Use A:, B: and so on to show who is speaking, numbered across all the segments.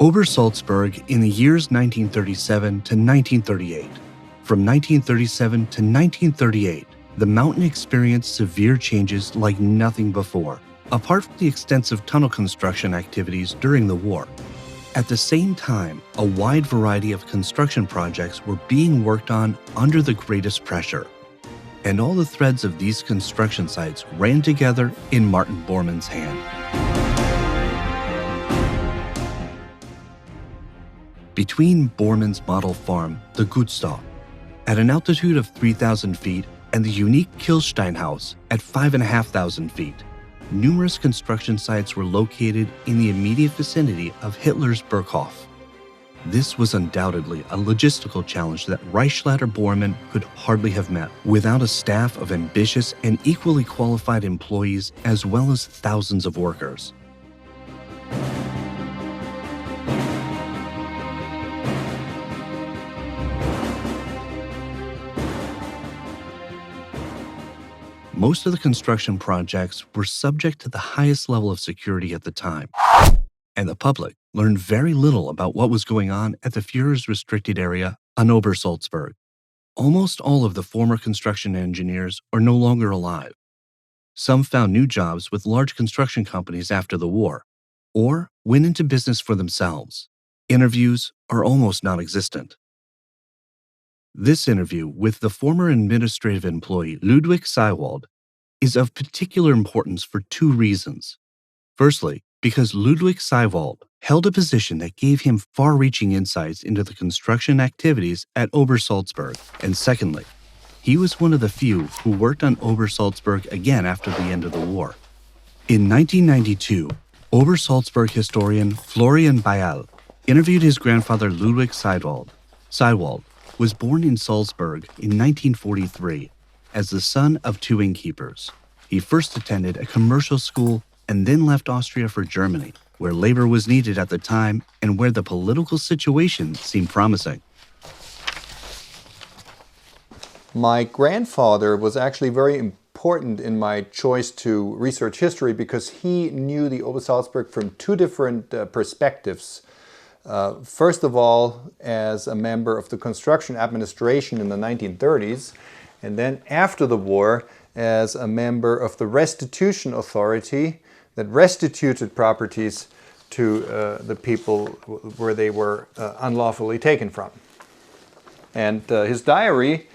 A: Obersalzberg in the years 1937 to 1938. From 1937 to 1938, the mountain experienced severe changes like nothing before, apart from the extensive tunnel construction activities during the war. At the same time, a wide variety of construction projects were being worked on under the greatest pressure. And all the threads of these construction sites ran together in Martin Bormann's hand. Between Bormann's model farm, the Gutshof, at an altitude of 3,000 feet, and the unique Kehlstein house at 5,500 feet, numerous construction sites were located in the immediate vicinity of Hitler's Berghof. This was undoubtedly a logistical challenge that Reichsleiter Bormann could hardly have met without a staff of ambitious and equally qualified employees as well as thousands of workers. Most of the construction projects were subject to the highest level of security at the time, and the public learned very little about what was going on at the Fuehrer's restricted area on Obersalzberg. Almost all of the former construction engineers are no longer alive. Some found new jobs with large construction companies after the war, or went into business for themselves. Interviews are almost non-existent. This interview with the former administrative employee Ludwig Seiwald is of particular importance for two reasons. Firstly, because Ludwig Seiwald held a position that gave him far-reaching insights into the construction activities at Obersalzberg, and secondly, he was one of the few who worked on Obersalzberg again after the end of the war. In 1992, Obersalzberg historian Florian Bayal interviewed his grandfather Ludwig Seiwald. Seiwald was born in Salzburg in 1943 as the son of two innkeepers. He first attended a commercial school and then left Austria for Germany, where labor was needed at the time and where the political situation seemed promising.
B: My grandfather was actually very important in my choice to research history because he knew the Obersalzberg from two different perspectives. First of all, as a member of the construction administration in the 1930s, and then after the war, as a member of the restitution authority that restituted properties to the people where they were unlawfully taken from. And his diary,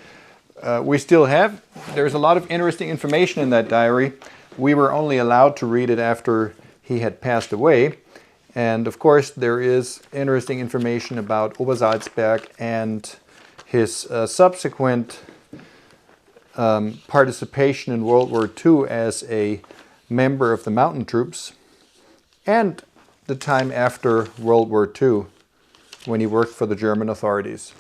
B: we still have. There's a lot of interesting information in that diary. We were only allowed to read it after he had passed away. And of course, there is interesting information about Obersalzberg and his subsequent participation in World War II as a member of the mountain troops, and the time after World War II when he worked for the German authorities.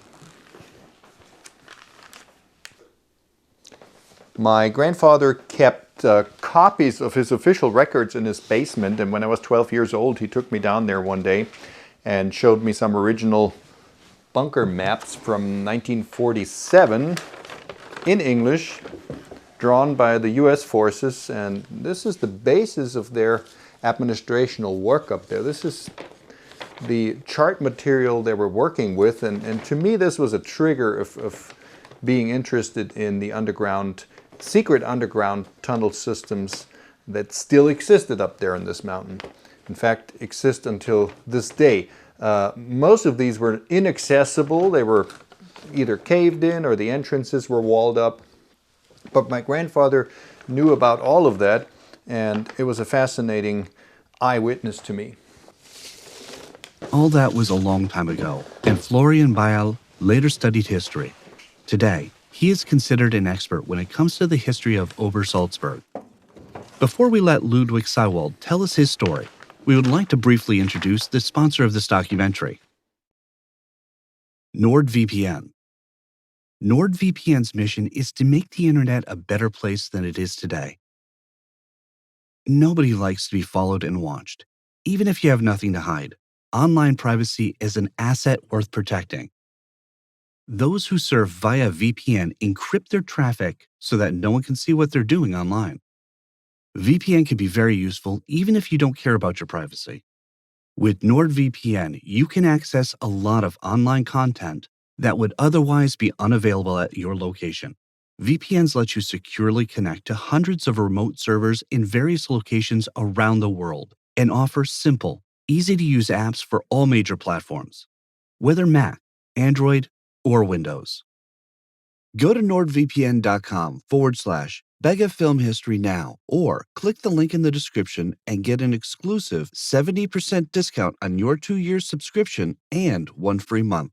B: My grandfather kept copies of his official records in his basement, and when I was 12 years old he took me down there one day and showed me some original bunker maps from 1947 in English, drawn by the US forces, and this is the basis of their administrational work up there. This is the chart material they were working with, and to me this was a trigger of being interested in the secret underground tunnel systems that still existed up there in this mountain. In fact, exist until this day. Most of these were inaccessible. They were either caved in or the entrances were walled up. But my grandfather knew about all of that, and it was a fascinating eyewitness to me.
A: All that was a long time ago, and Florian Bayal later studied history. Today, he is considered an expert when it comes to the history of Obersalzberg. Before we let Ludwig Seiwald tell us his story, we would like to briefly introduce the sponsor of this documentary, NordVPN. NordVPN's mission is to make the internet a better place than it is today. Nobody likes to be followed and watched. Even if you have nothing to hide, online privacy is an asset worth protecting. Those who surf via VPN encrypt their traffic so that no one can see what they're doing online. VPN can be very useful even if you don't care about your privacy. With NordVPN, you can access a lot of online content that would otherwise be unavailable at your location. VPNs let you securely connect to hundreds of remote servers in various locations around the world and offer simple, easy-to-use apps for all major platforms, whether Mac, Android, or Windows. Go to nordvpn.com/BEGAFILM History now, or click the link in the description and get an exclusive 70% discount on your 2-year subscription and 1 free month.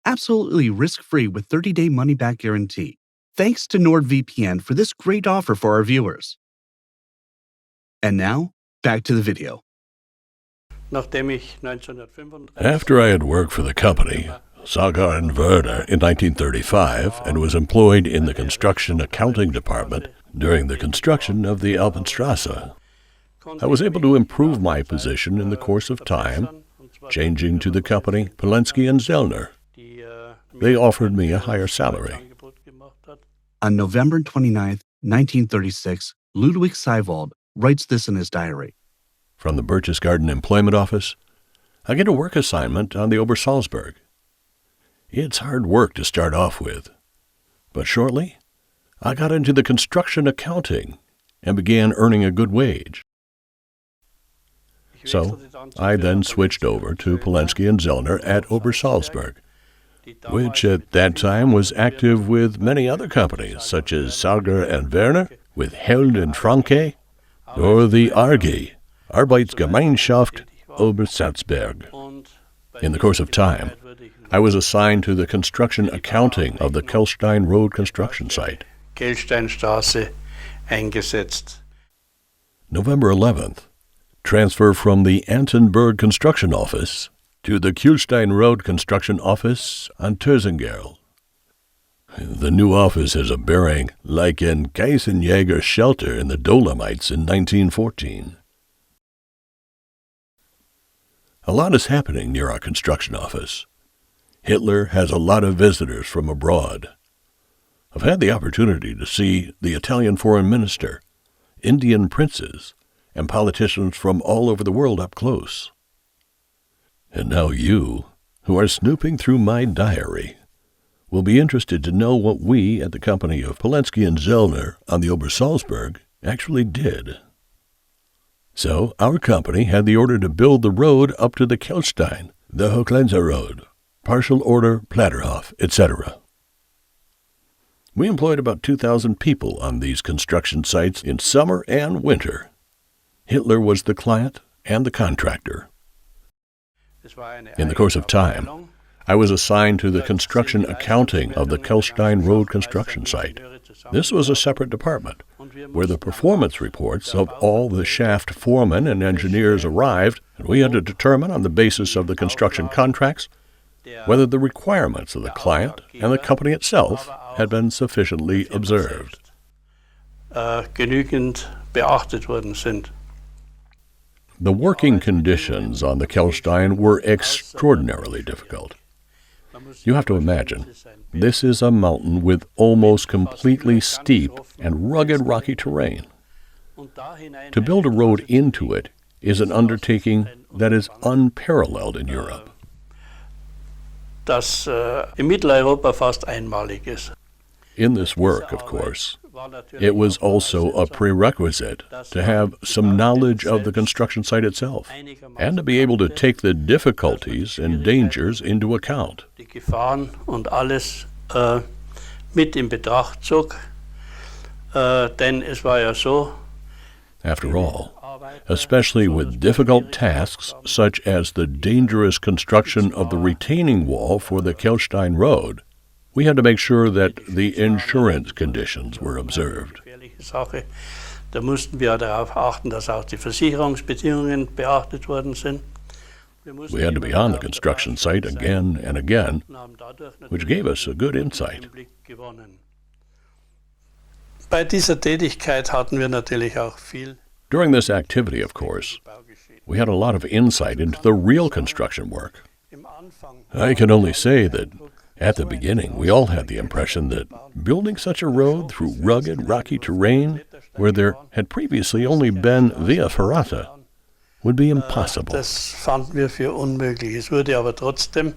A: Absolutely risk-free with 30-day money-back guarantee. Thanks to NordVPN for this great offer for our viewers. And now, back to the video.
C: After I had worked for the company, Sauger and Werner, in 1935 and was employed in the construction accounting department during the construction of the Alpenstrasse, I was able to improve my position in the course of time, changing to the company Polensky and Zellner. They offered me a higher salary.
A: On November 29, 1936, Ludwig Seiwald writes this in his diary.
C: From the Berchtesgaden Employment Office, I get a work assignment on the Obersalzberg. It's hard work to start off with, but shortly, I got into the construction accounting and began earning a good wage. So, I then switched over to Polensky and Zellner at Obersalzberg, which at that time was active with many other companies, such as Sauger and Werner, with Held and Franke, or the ARG, Arbeitsgemeinschaft Obersalzberg. In the course of time, I was assigned to the construction accounting of the Kehlstein Road construction site.
D: Kehlsteinstraße eingesetzt.
C: November 11th, transfer from the Antenberg construction office to the Kehlstein Road construction office on Tösengerl. The new office has a bearing like in Geisenjäger shelter in the Dolomites in 1914. A lot is happening near our construction office. Hitler has a lot of visitors from abroad. I've had the opportunity to see the Italian foreign minister, Indian princes, and politicians from all over the world up close. And now you, who are snooping through my diary, will be interested to know what we at the company of Polensky and Zellner on the Obersalzberg actually did. So, our company had the order to build the road up to the Kehlstein, the Hochlenzer Road, partial order Platterhof, etc. We employed about 2,000 people on these construction sites in summer and winter. Hitler was the client and the contractor. In the course of time, I was assigned to the construction accounting of the Kehlstein Road construction site. This was a separate department, where the performance reports of all the shaft foremen and engineers arrived, and we had to determine on the basis of the construction contracts whether the requirements of the client and the company itself had been sufficiently observed.
D: Genügend beachtet worden sind.
C: The working conditions on the Kehlstein were extraordinarily difficult. You have to imagine, this is a mountain with almost completely steep and rugged rocky terrain. To build a road into it is an undertaking that is unparalleled in Europe.
D: Das in Mitteleuropa fast einmalig ist.
C: In this work, of course, it was also a prerequisite to have some knowledge of the construction site itself and to be able to take the difficulties and dangers into account.
D: Die Gefahren und alles mit in Betracht zog, denn es war ja so.
C: After all, especially with difficult tasks such as the dangerous construction of the retaining wall for the Kehlstein Road, we had to make sure that the insurance conditions were observed.
D: Da mussten wir darauf achten, dass auch die Versicherungsbedingungen beachtet worden sind.
C: We had to be on the construction site again and again, which gave us a good insight.
D: Bei dieser Tätigkeit hatten wir natürlich auch viel.
C: During this activity, of course, we had a lot of insight into the real construction work. I can only say that at the beginning, we all had the impression that building such a road through rugged, rocky terrain, where there had previously only been via ferrata, would be impossible.
D: Das fanden wir für unmöglich. Es wurde aber trotzdem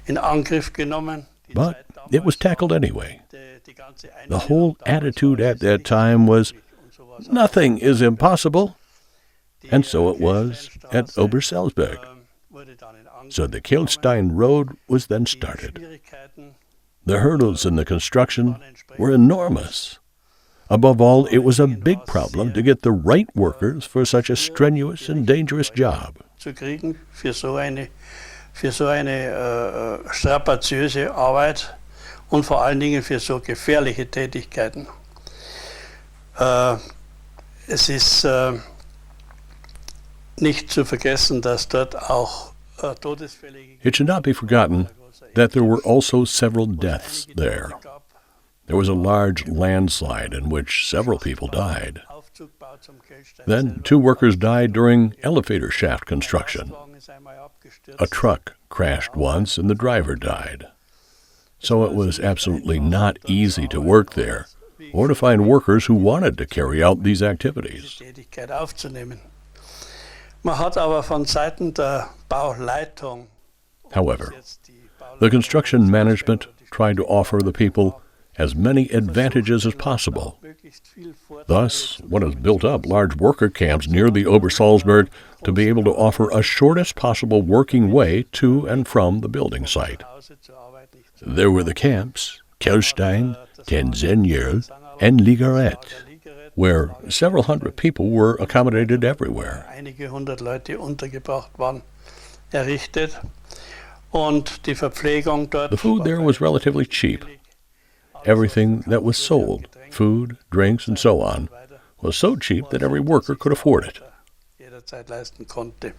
D: in Angriff genommen.
C: But it was tackled anyway. The whole attitude at that time was, nothing is impossible. And so it was at Obersalzberg. So the Kehlstein road was then started. The hurdles in the construction were enormous. Above all, it was a big problem to get the right workers for such a strenuous and dangerous job.
D: Zu kriegen für so eine strapaziöse Arbeit und vor allen Dingen für so gefährliche Tätigkeiten. Es ist nicht zu vergessen, dass dort auch Todesfälle gegeben.
C: It should not be forgotten that there were also several deaths there. There was a large landslide in which several people died. Then 2 workers died during elevator shaft construction. A truck crashed once and the driver died. So it was absolutely not easy to work there or to find workers who wanted to carry out these activities. However, the construction management tried to offer the people as many advantages as possible. Thus, one has built up large worker camps near the Obersalzberg to be able to offer a shortest possible working way to and from the building site. There were the camps, Kehlstein, Tenzenjel, and Ligaret, where several hundred people were accommodated everywhere.
D: Einige hundert Leute untergebracht waren errichtet und die Verpflegung dort.
C: The food there was relatively cheap. Everything that was sold, food, drinks, and so on, was so cheap that every worker could afford it.
D: Jederzeit leisten konnte.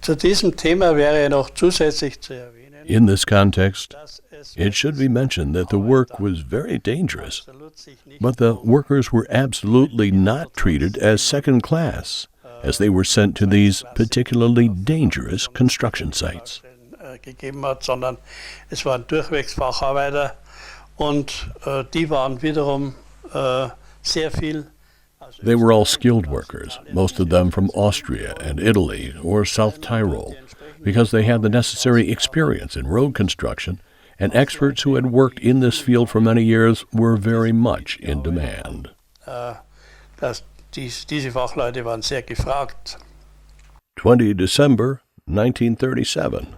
D: Zu diesem Thema wäre noch zusätzlich zu erwähnen,
C: In this context, it should be mentioned that the work was very dangerous, but the workers were absolutely not treated as second class, as they were sent to these particularly dangerous construction sites.
D: Gegeben hat, sondern es waren durchwegs Facharbeiter und die waren wiederum sehr viel.
C: They were all skilled workers, most of them from Austria and Italy or South Tyrol, because they had the necessary experience in road construction, and experts who had worked in this field for many years were very much in demand.
D: Diese Fachleute waren sehr gefragt.
C: 20 December 1937.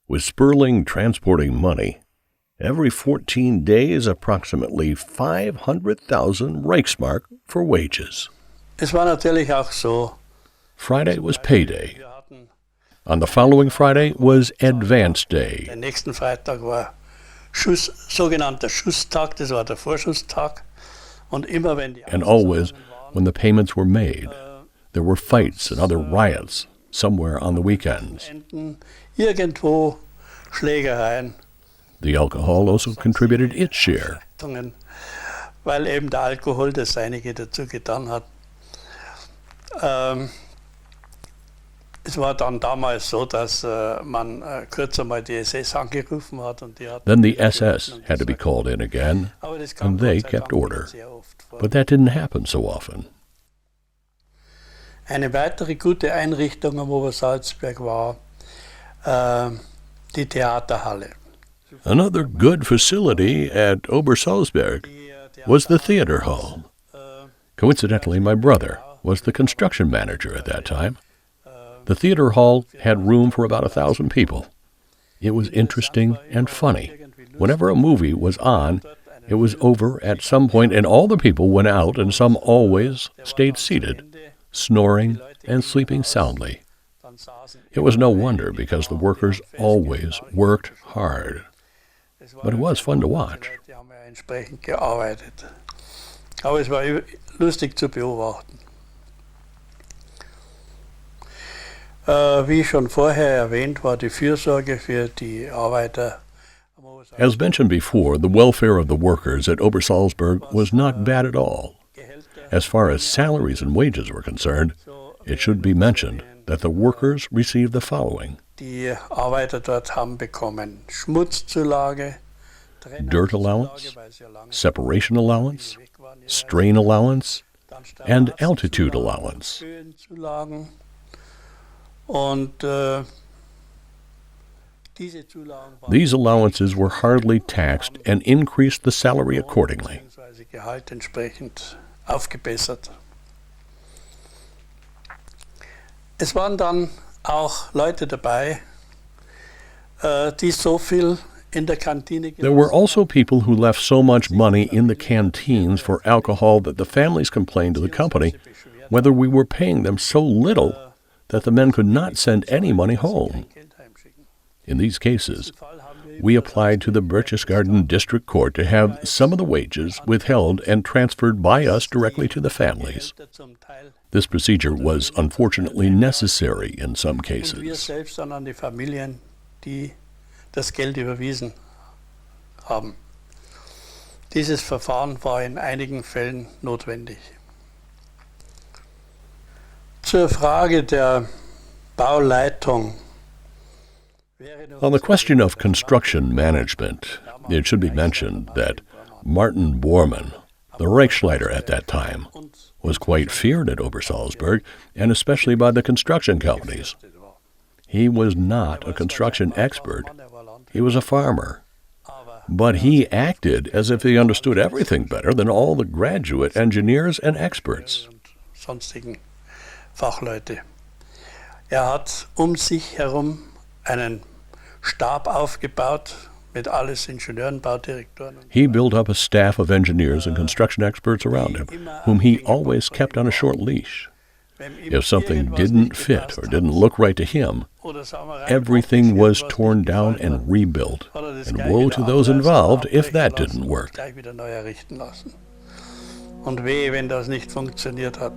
C: With Sperling transporting money, every 14 days approximately 500,000 Reichsmark for wages.
D: Es war natürlich auch so.
C: Friday was payday. On the following Friday was advance day.
D: Der nächsten Freitag war sogenannter Schusstag, das war der Vorschusstag. Und immer wenn die
C: And always, when the payments were made, there were fights and other riots somewhere on the weekends.
D: Irgendwo Schlägereien.
C: The alcohol also contributed its share.
D: Weil eben der Alkohol das Einige dazu getan hat. Es war dann damals so, dass man kurz einmal die SS angerufen hat und die hat.
C: Then the SS had to be called in again, and they kept order. But that didn't happen so often.
D: Eine weitere gute Einrichtung am Obersalzberg war die Theaterhalle.
C: Another good facility at Obersalzberg was the theater hall. Coincidentally, my brother was the construction manager at that time. The theater hall had room for about 1,000 people. It was interesting and funny. Whenever a movie was on, it was over at some point and all the people went out and some always stayed seated, snoring and sleeping soundly. It was no wonder because the workers always worked hard. But it was fun to watch.
D: Entsprechend gearbeitet. Aber es war lustig zu beobachten. Wie schon vorher erwähnt, war die Fürsorge für die Arbeiter.
C: As mentioned before, the welfare of the workers at Obersalzberg was not bad at all. As far as salaries and wages were concerned, it should be mentioned that the workers received the following.
D: Die Arbeiter dort haben bekommen Schmutzzulage,
C: dirt allowance, separation allowance, strain allowance, and altitude allowance.
D: Und
C: These allowances were hardly taxed and increased the salary accordingly.
D: Gehalt entsprechend aufgebessert. Es waren dann auch Leute dabei, die so viel in der Kantine
C: There were also people who left so much money in the canteens for alcohol that the families complained to the company whether we were paying them so little that the men could not send any money home. In these cases, we applied to the Berchtesgaden District Court to have some of the wages withheld and transferred by us directly to the families. This procedure was unfortunately necessary in some
D: Und wir
C: cases.
D: selbst dann an die Familien, die das Geld überwiesen haben. Dieses Verfahren war in einigen Fällen notwendig. Zur Frage der Bauleitung.
C: On the question of construction management, it should be mentioned that Martin Bormann, the Reichsleiter at that time, was quite feared at Obersalzberg, and especially by the construction companies. He was not a construction expert. He was a farmer. But he acted as if he understood everything better than all the graduate engineers and experts.
D: Sonstigen Fachleute. Hat sich herum einen Stab aufgebaut mit alles Ingenieuren, Baudirektoren.
C: He built up a staff of engineers and construction experts around him, whom he always kept on a short leash. If something didn't fit or didn't look right to him, everything was torn down and rebuilt, and woe to those involved if that didn't work.
D: Gleich wieder neu errichten lassen. Und wehe, wenn das nicht funktioniert hat.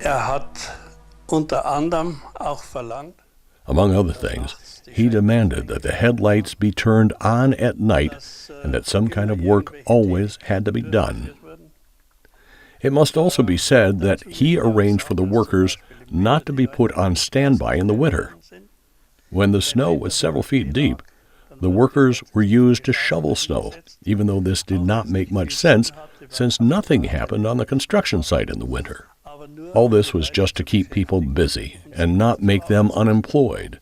D: Hat unter anderem auch verlangt,
C: among other things, he demanded that the headlights be turned on at night and that some kind of work always had to be done. It must also be said that he arranged for the workers not to be put on standby in the winter. When the snow was several feet deep, the workers were used to shovel snow, even though this did not make much sense since nothing happened on the construction site in the winter. All this was just to keep people busy and not make them unemployed.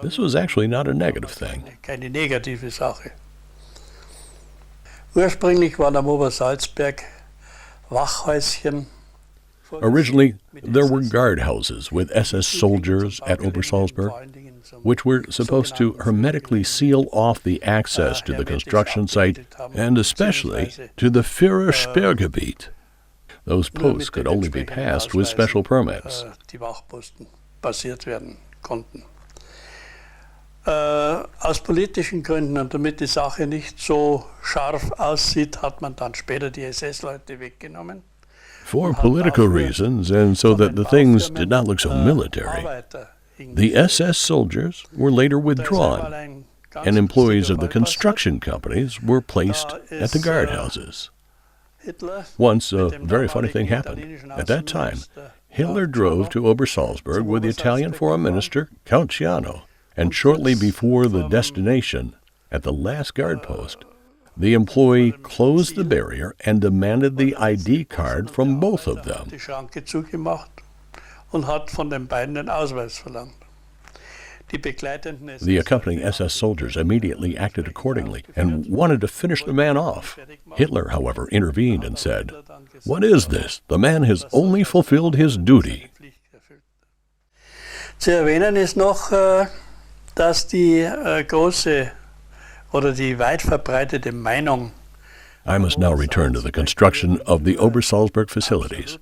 C: This was actually not a negative thing.
D: Keine negative Sache. Ursprünglich waren am Obersalzberg Wachhäuschen.
C: Originally, there were guardhouses with SS soldiers at Obersalzberg, which were supposed to hermetically seal off the access to the construction site and especially to the Fuehrer Sperrgebiet. Those posts could only be passed with special permits.
D: Die Wachposten basiert werden konnten. Aus politischen Gründen und damit die Sache nicht so scharf aussieht, hat man dann später die SS-Leute weggenommen.
C: For political reasons, and so that the things did not look so military, the SS soldiers were later withdrawn, and employees of the construction companies were placed at the guardhouses. Once, a very funny thing happened. At that time, Hitler drove to Obersalzberg with the Italian Foreign Minister, Count Ciano, and shortly before the destination, at the last guard post, the employee closed the barrier and demanded the ID card from both of them.
D: Die Schranke zugemacht und hat von den beiden den Ausweis verlangt.
C: The accompanying SS soldiers immediately acted accordingly and wanted to finish the man off. Hitler, however, intervened and said, "What is this? The man has only fulfilled his duty."
D: Zu erwähnen ist noch, dass die große oder die weit verbreitete Meinung
C: I must now return to the construction of the Obersalzberg facilities.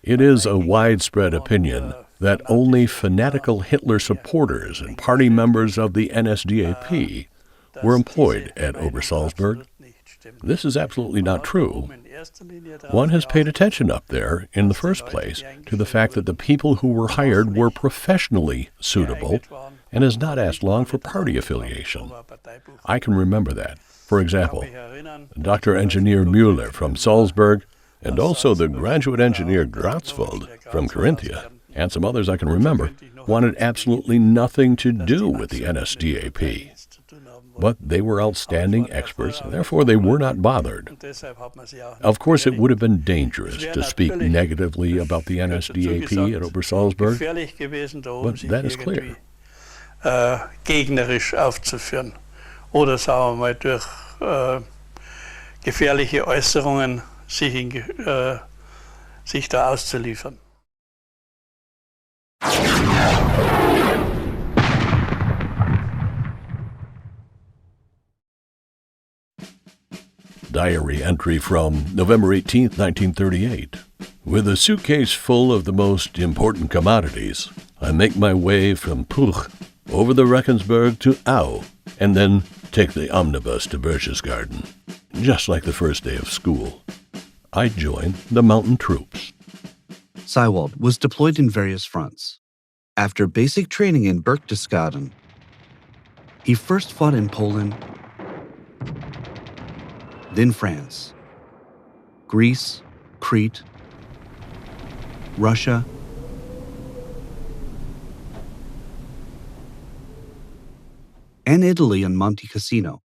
C: It is a widespread opinion that only fanatical Hitler supporters and party members of the NSDAP were employed at Obersalzberg. This is absolutely not true. One has paid attention up there, in the first place, to the fact that the people who were hired were professionally suitable and has not asked long for party affiliation. I can remember that. For example, Dr. Engineer Müller from Salzburg, and also the graduate engineer Gratzfeld from Carinthia, and some others I can remember, wanted absolutely nothing to do with the NSDAP. But they were outstanding experts, and therefore they were not bothered. Of course, it would have been dangerous to speak negatively about the NSDAP at Obersalzberg, but that is clear.
D: Gegnerisch aufzuführen oder sagen wir mal durch gefährliche Äußerungen sich da auszuliefern.
C: Diary entry from November 18, 1938. With a suitcase full of the most important commodities, I make my way from Puch over the Regensburg to Au, and then take the omnibus to Berchtesgaden. Just like the first day of school, I join the mountain troops.
A: Seiwald was deployed in various fronts. After basic training in Berchtesgaden, he first fought in Poland, then France, Greece, Crete, Russia, and Italy and Monte Cassino.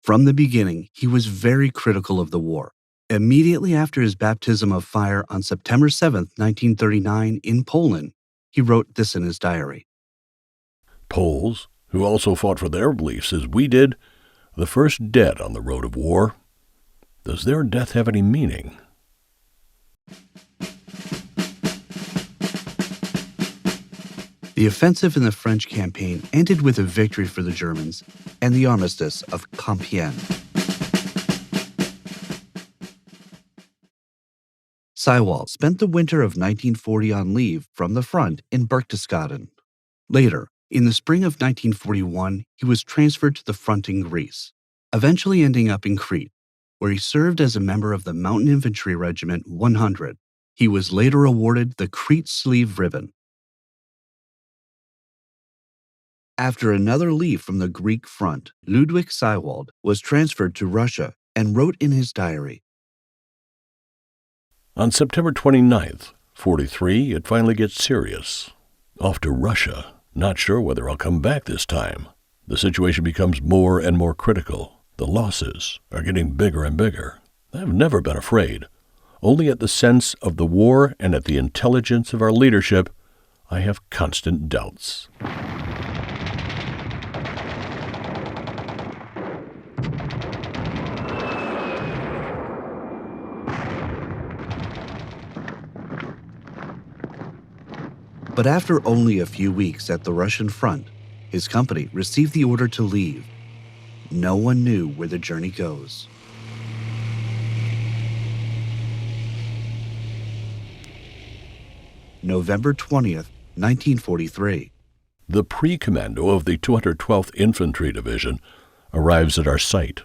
A: From the beginning, he was very critical of the war. Immediately after his baptism of fire on September 7, 1939, in Poland, he wrote this in his diary.
C: Poles, who also fought for their beliefs as we did, the first dead on the road of war. Does their death have any meaning?
A: The offensive in the French campaign ended with a victory for the Germans and the armistice of Compiègne. Seiwald spent the winter of 1940 on leave from the front in Berchtesgaden. Later, in the spring of 1941, he was transferred to the front in Greece, eventually ending up in Crete, where he served as a member of the Mountain Infantry Regiment 100. He was later awarded the Crete Sleeve Ribbon. After another leave from the Greek front, Ludwig Seiwald was transferred to Russia and wrote in his diary,
C: On September 29th, 43, it finally gets serious. Off to Russia. Not sure whether I'll come back this time. The situation becomes more and more critical. The losses are getting bigger and bigger. I've never been afraid. Only at the sense of the war and at the intelligence of our leadership, I have constant doubts.
A: But after only a few weeks at the Russian front, his company received the order to leave. No one knew where the journey goes. November 20th, 1943.
C: The pre-commando of the 212th Infantry Division arrives at our site.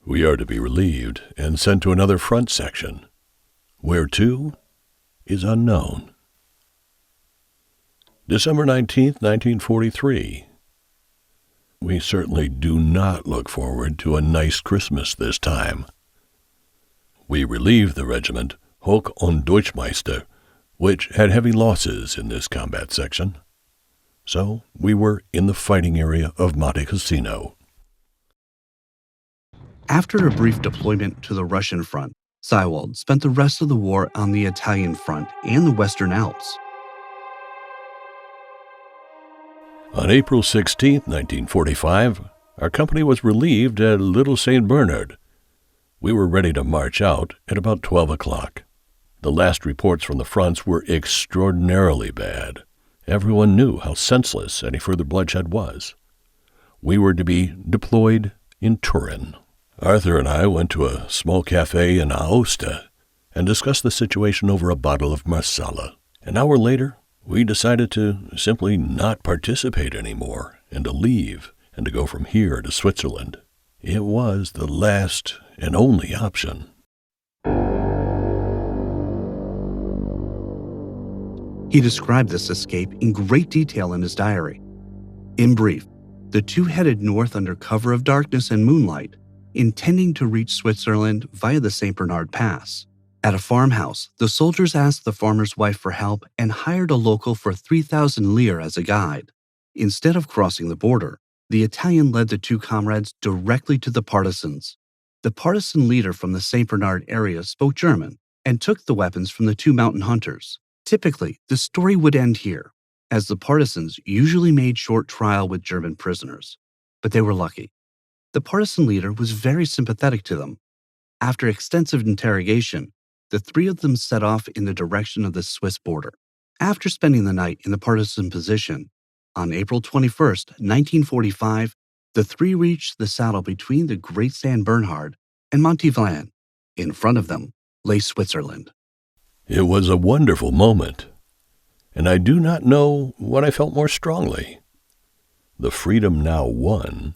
C: We are to be relieved and sent to another front section. Where to is unknown. December 19th, 1943. We certainly do not look forward to a nice Christmas this time. We relieved the regiment Hoch- und Deutschmeister, which had heavy losses in this combat section. So we were in the fighting area of Monte Cassino.
A: After a brief deployment to the Russian front, Seiwald spent the rest of the war on the Italian front and the Western Alps.
C: On April 16, 1945, our company was relieved at Little St. Bernard. We were ready to march out at about 12 o'clock. The last reports from the fronts were extraordinarily bad. Everyone knew how senseless any further bloodshed was. We were to be deployed in Turin. Arthur and I went to a small cafe in Aosta and discussed the situation over a bottle of Marsala. An hour later, we decided to simply not participate anymore and to leave and to go from here to Switzerland. It was the last and only option.
A: He described this escape in great detail in his diary. In brief, the two headed north under cover of darkness and moonlight, intending to reach Switzerland via the St. Bernard Pass. At a farmhouse, the soldiers asked the farmer's wife for help and hired a local for 3,000 lire as a guide. Instead of crossing the border, the Italian led the two comrades directly to the partisans. The partisan leader from the St. Bernard area spoke German and took the weapons from the two mountain hunters. Typically, the story would end here, as the partisans usually made short trial with German prisoners. But they were lucky. The partisan leader was very sympathetic to them. After extensive interrogation, the three of them set off in the direction of the Swiss border. After spending the night in the partisan position, on April 21st, 1945, the three reached the saddle between the Great St. Bernhard and Monte Vlan. In front of them lay Switzerland.
C: It was a wonderful moment, and I do not know what I felt more strongly, the freedom now won,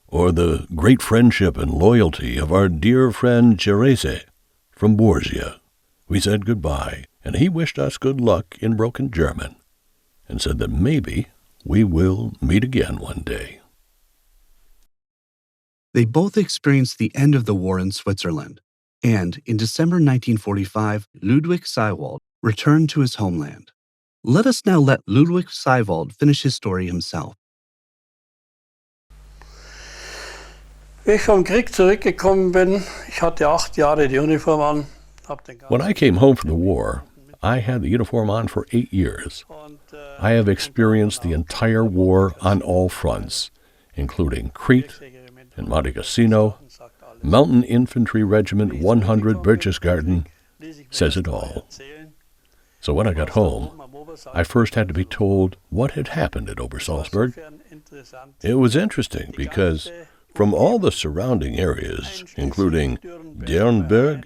C: or the great friendship and loyalty of our dear friend Therese from Borgia. We said goodbye, and he wished us good luck in broken German, and said that maybe we will meet again one day.
A: They both experienced the end of the war in Switzerland, and in December 1945, Ludwig Seiwald returned to his homeland. Let us now let Ludwig Seiwald finish his story himself.
D: Wie ich vom Krieg zurückgekommen bin, ich hatte 8 Jahre die Uniform an.
C: When I came home from the war, I had the uniform on for 8 years. I have experienced the entire war on all fronts, including Crete and Monte Cassino. Mountain Infantry Regiment 100 Berchtesgaden says it all. So when I got home, I first had to be told what had happened at Obersalzberg. It was interesting because from all the surrounding areas, including Dernberg,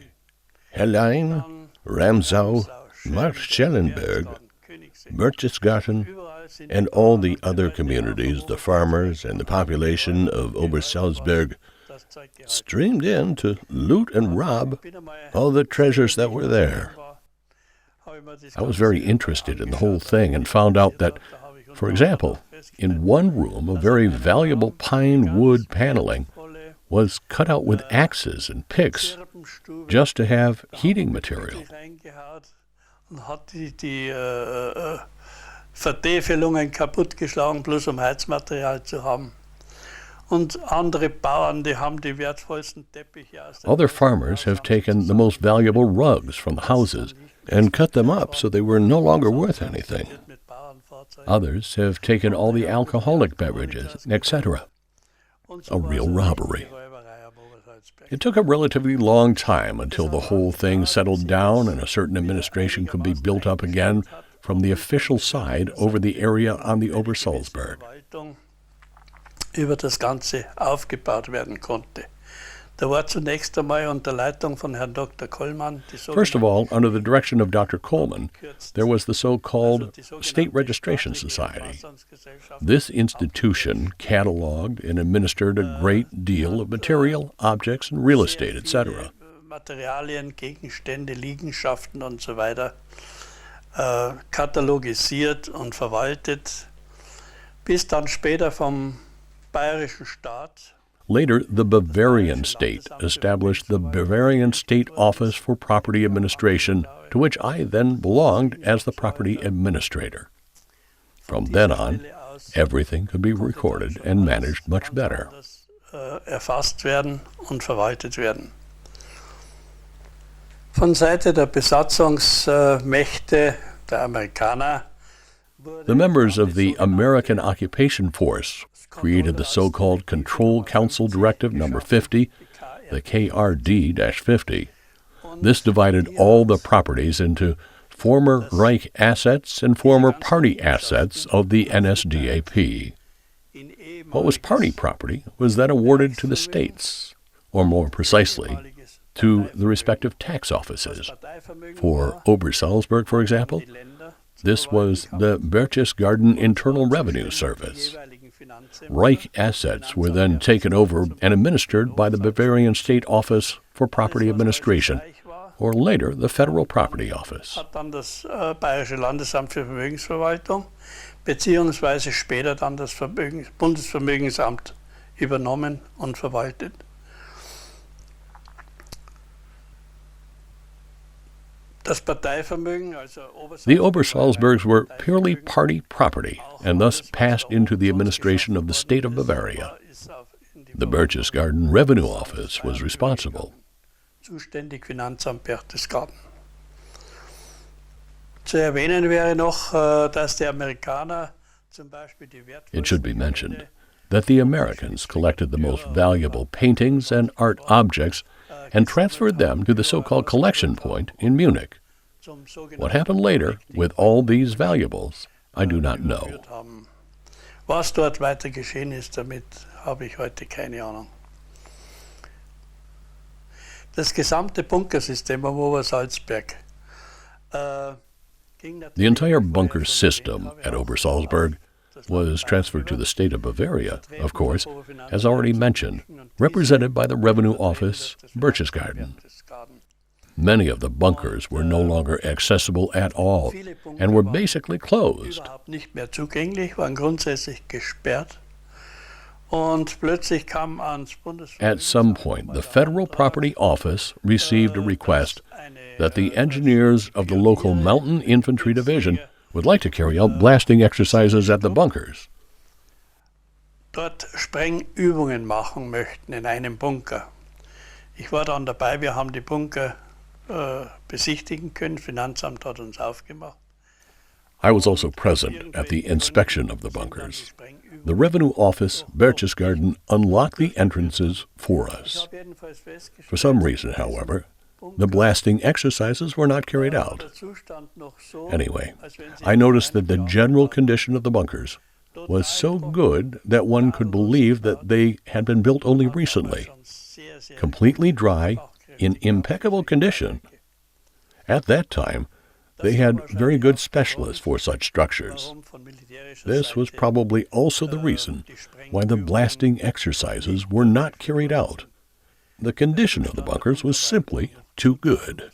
C: Hellein, Ramsau, Marschellenberg, Berchtesgaden, and all the other communities, the farmers and the population of Obersalzberg, streamed in to loot and rob all the treasures that were there. I was very interested in the whole thing and found out that, for example, in one room, a very valuable pine wood paneling was cut out with axes and picks just to have heating material.
D: Vertäfelungen kaputtgeschlagen, bloß Heizmaterial zu haben. Und andere Bauern, die haben die wertvollsten Teppiche aus der
C: Other farmers have taken the most valuable rugs from the houses and cut them up so they were no longer worth anything. Others have taken all the alcoholic beverages, etc. A real robbery. It took a relatively long time until the whole thing settled down and a certain administration could be built up again from the official side over the area on the Obersalzberg.
D: Über das Ganze aufgebaut werden konnte. Da war zunächst einmal unter Leitung von Herrn Dr. Kollmann die
C: First of all, under the direction of Dr. Coleman, there was the so-called State Registration Society. This institution cataloged and administered a great deal of material, objects, and real estate, etc.
D: Materialien, Gegenstände, Liegenschaften und so weiter katalogisiert und verwaltet, bis dann später vom bayerischen Staat.
C: Later, the Bavarian state established the Bavarian State Office for Property Administration, to which I then belonged as the property administrator. From then on, everything could be recorded and managed much better.
D: Erfasst werden und verwaltet werden. Von Seite der Besatzungsmächte der Amerikaner.
C: The members of the American Occupation Force created the so-called Control Council Directive No. 50, the KRD-50. This divided all the properties into former Reich assets and former party assets of the NSDAP. What was party property was then awarded to the states, or more precisely, to the respective tax offices. For Obersalzberg, for example, This was the Berchtesgaden Internal Revenue Service. Reich assets were then taken over and administered by the Bavarian State Office for Property Administration, or later the Federal Property Office.
D: Hat dann das Bayerische Landesamt für Vermögensverwaltung beziehungsweise später dann das Bundesvermögensamt übernommen und verwaltet. Das Parteivermögen, also
C: The Obersalzbergs were purely party property and thus passed into the administration of the state of Bavaria. The Berchtesgaden Revenue Office was responsible.
D: Zuständig Finanzamt Berchtesgaden. Zu erwähnen wäre noch, dass die Amerikaner zum Beispiel die
C: It should be mentioned that the Americans collected the most valuable paintings and art objects and transferred them to the so-called collection point in Munich. What happened later with all these valuables, I do not know.
D: Was dort weiter geschehen ist, damit habe ich heute keine Ahnung. Das gesamte Bunkersystem am Obersalzberg.
C: The entire bunker system at Obersalzberg was transferred to the state of Bavaria, of course, as already mentioned, represented by the Revenue Office, Berchtesgaden. Many of the bunkers were no longer accessible at all and were basically closed.
D: Nicht mehr zugänglich, waren grundsätzlich gesperrt. Und plötzlich kam ans
C: At some point, the Federal Property Office received a request that the engineers of the local Mountain Infantry Division would like to carry out blasting exercises at the bunkers.
D: Dort Sprengübungen machen möchten in einem Bunker. Ich war dann dabei, wir haben die Bunker besichtigen können, Finanzamt hat uns aufgemacht.
C: I was also present at the inspection of the bunkers. The Revenue Office, Berchtesgaden, unlocked the entrances for us. For some reason, however, the blasting exercises were not carried out. Anyway, I noticed that the general condition of the bunkers was so good that one could believe that they had been built only recently, completely dry, in impeccable condition. At that time, they had very good specialists for such structures. This was probably also the reason why the blasting exercises were not carried out. The condition of the bunkers was simply too good.